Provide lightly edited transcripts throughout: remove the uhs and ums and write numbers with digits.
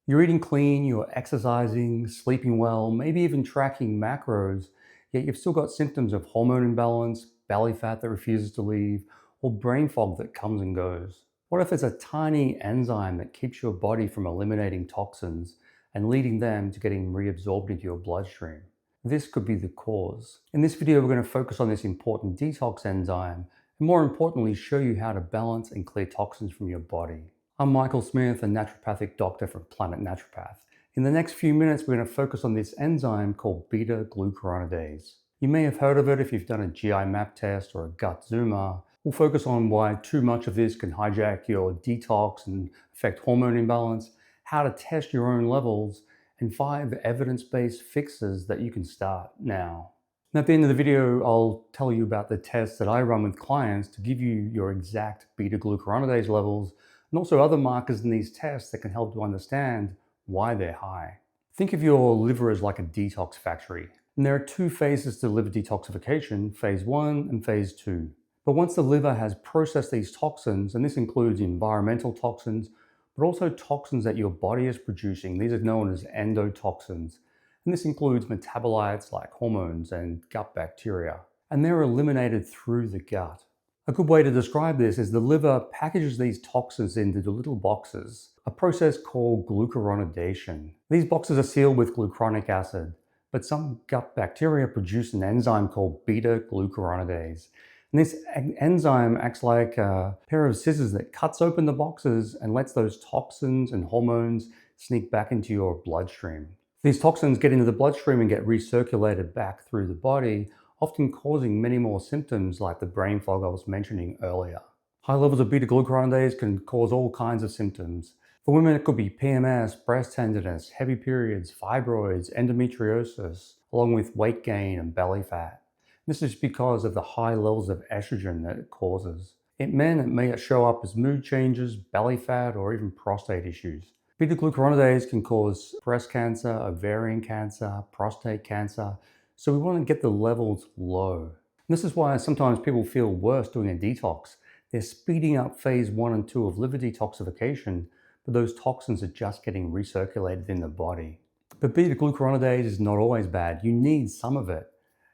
You're eating clean, you're exercising, sleeping well, maybe even tracking macros, yet you've still got symptoms of hormone imbalance, belly fat that refuses to leave, or brain fog that comes and goes. What if it's a tiny enzyme that keeps your body from eliminating toxins and leading them to getting reabsorbed into your bloodstream? This could be the cause. In this video, we're going to focus on this important detox enzyme and, more importantly, show you how to balance and clear toxins from your body. I'm Michael Smith, a naturopathic doctor from Planet Naturopath. In the next few minutes, we're going to focus on this enzyme called Beta-Glucuronidase. You may have heard of it if you've done a GI map test or a gut zoomer. We'll focus on why too much of this can hijack your detox and affect hormone imbalance, how to test your own levels, and 5 evidence-based fixes that you can start now. And at the end of the video, I'll tell you about the tests that I run with clients to give you your exact beta-glucuronidase levels and also other markers in these tests that can help you understand why they're high. Think of your liver as like a detox factory. And there are 2 phases to liver detoxification, phase 1 and phase 2. But once the liver has processed these toxins, and this includes environmental toxins, but also toxins that your body is producing, these are known as endotoxins. And this includes metabolites like hormones and gut bacteria. And they're eliminated through the gut. A good way to describe this is the liver packages these toxins into the little boxes, a process called glucuronidation. These boxes are sealed with glucuronic acid, but some gut bacteria produce an enzyme called beta-glucuronidase. And this enzyme acts like a pair of scissors that cuts open the boxes and lets those toxins and hormones sneak back into your bloodstream. These toxins get into the bloodstream and get recirculated back through the body, often causing many more symptoms like the brain fog I was mentioning earlier. High levels of beta-glucuronidase can cause all kinds of symptoms. For women, it could be PMS, breast tenderness, heavy periods, fibroids, endometriosis, along with weight gain and belly fat. This is because of the high levels of estrogen that it causes. In men, it may show up as mood changes, belly fat, or even prostate issues. Beta-glucuronidase can cause breast cancer, ovarian cancer, prostate cancer, so we want to get the levels low. And this is why sometimes people feel worse doing a detox. They're speeding up phase 1 and 2 of liver detoxification, but those toxins are just getting recirculated in the body. But beta-glucuronidase is not always bad. You need some of it.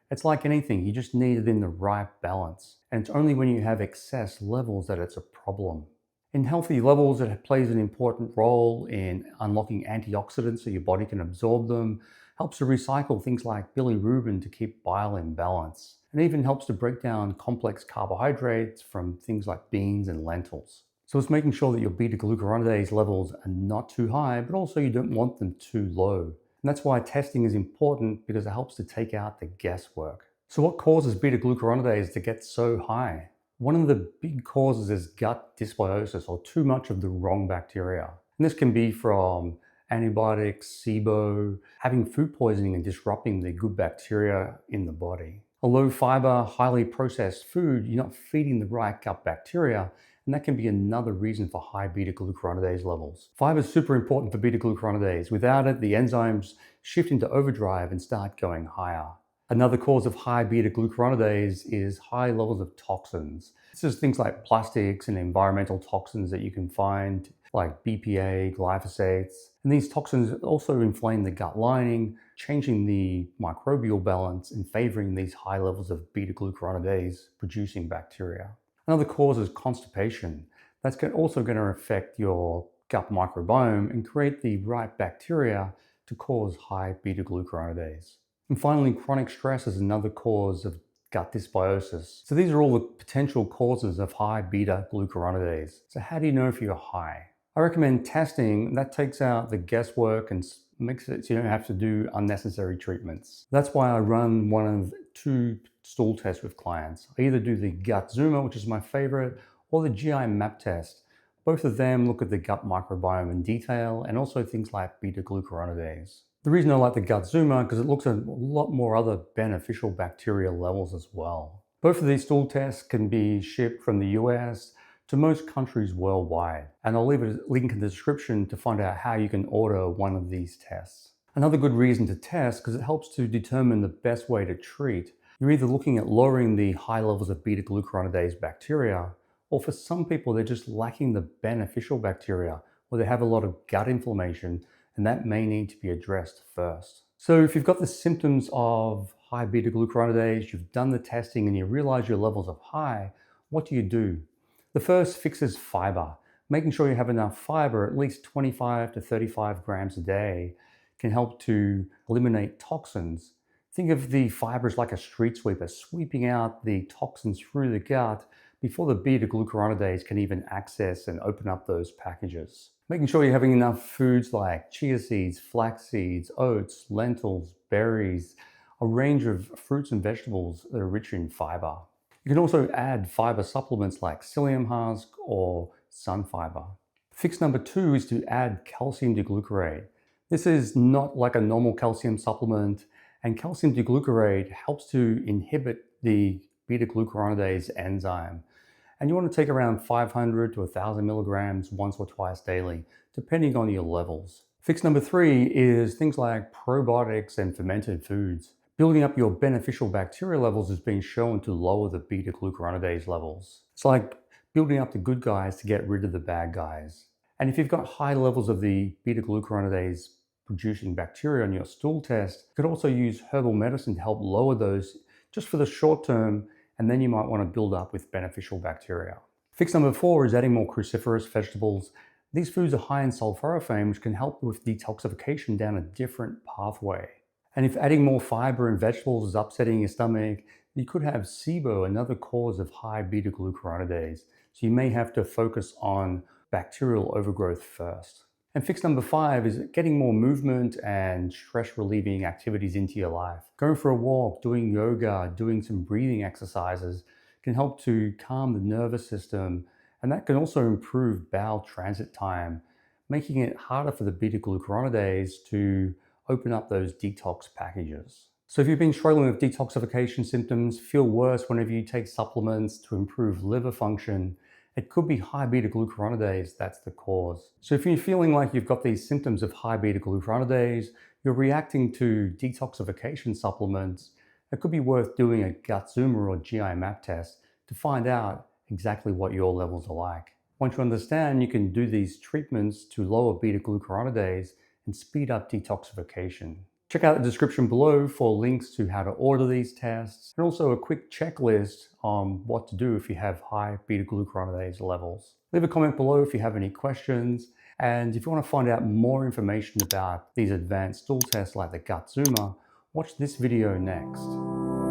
It's like anything, you just need it in the right balance. And it's only when you have excess levels that it's a problem. In healthy levels, it plays an important role in unlocking antioxidants so your body can absorb them, helps to recycle things like bilirubin to keep bile in balance, and even helps to break down complex carbohydrates from things like beans and lentils. So it's making sure that your beta-glucuronidase levels are not too high, but also you don't want them too low. And that's why testing is important, because it helps to take out the guesswork. So what causes beta-glucuronidase to get so high? One of the big causes is gut dysbiosis, or too much of the wrong bacteria. And this can be from antibiotics, SIBO, having food poisoning and disrupting the good bacteria in the body. A low fiber, highly processed food, you're not feeding the right gut bacteria, and that can be another reason for high beta-glucuronidase levels. Fiber is super important for beta-glucuronidase. Without it, the enzymes shift into overdrive and start going higher. Another cause of high beta-glucuronidase is high levels of toxins. This is things like plastics and environmental toxins that you can find, like BPA, glyphosates. And these toxins also inflame the gut lining, changing the microbial balance and favoring these high levels of beta-glucuronidase producing bacteria. Another cause is constipation. That's also going to affect your gut microbiome and create the right bacteria to cause high beta-glucuronidase. And finally, chronic stress is another cause of gut dysbiosis. So these are all the potential causes of high beta-glucuronidase. So how do you know if you're high? I recommend testing. That takes out the guesswork and makes it so you don't have to do unnecessary treatments. That's why I run one of 2 stool tests with clients. I either do the gut zoomer, which is my favorite, or the GI map test. Both of them look at the gut microbiome in detail and also things like beta-glucuronidase. The reason I like the gut zoomer because it looks at a lot more other beneficial bacterial levels as well. Both of these stool tests can be shipped from the US to most countries worldwide. And I'll leave a link in the description to find out how you can order one of these tests. Another good reason to test, because it helps to determine the best way to treat. You're either looking at lowering the high levels of beta-glucuronidase bacteria, or for some people, they're just lacking the beneficial bacteria, or they have a lot of gut inflammation, and that may need to be addressed first. So if you've got the symptoms of high beta-glucuronidase, you've done the testing and you realize your levels are high, what do? The first fix is fiber. Making sure you have enough fiber, at least 25 to 35 grams a day, can help to eliminate toxins. Think of the fibers like a street sweeper, sweeping out the toxins through the gut before the beta-glucuronidase can even access and open up those packages. Making sure you're having enough foods like chia seeds, flax seeds, oats, lentils, berries, a range of fruits and vegetables that are rich in fiber. You can also add fiber supplements like psyllium husk or sun fiber. Fix number 2 is to add calcium D-glucarate. This is not like a normal calcium supplement, and calcium D-glucarate helps to inhibit the beta-glucuronidase enzyme. And you want to take around 500 to 1,000 milligrams once or twice daily, depending on your levels. Fix number 3 is things like probiotics and fermented foods. Building up your beneficial bacteria levels has been shown to lower the beta-glucuronidase levels. It's like building up the good guys to get rid of the bad guys. And if you've got high levels of the beta-glucuronidase producing bacteria on your stool test, you could also use herbal medicine to help lower those just for the short term, and then you might want to build up with beneficial bacteria. Fix number 4 is adding more cruciferous vegetables. These foods are high in sulforaphane, which can help with detoxification down a different pathway. And if adding more fiber in vegetables is upsetting your stomach, you could have SIBO, another cause of high beta-glucuronidase. So you may have to focus on bacterial overgrowth first. And fix number 5 is getting more movement and stress relieving activities into your life. Going for a walk, doing yoga, doing some breathing exercises can help to calm the nervous system, and that can also improve bowel transit time, making it harder for the beta-glucuronidase to open up those detox packages. So if you've been struggling with detoxification symptoms, feel worse whenever you take supplements to improve liver function, it could be high beta-glucuronidase that's the cause. So if you're feeling like you've got these symptoms of high beta-glucuronidase, you're reacting to detoxification supplements, it could be worth doing a gut zoomer or GI map test to find out exactly what your levels are like. Once you understand, you can do these treatments to lower beta-glucuronidase and speed up detoxification. Check out the description below for links to how to order these tests and also a quick checklist on what to do if you have high beta-glucuronidase levels. Leave a comment below if you have any questions, and if you want to find out more information about these advanced stool tests like the gut zoomer, watch this video next.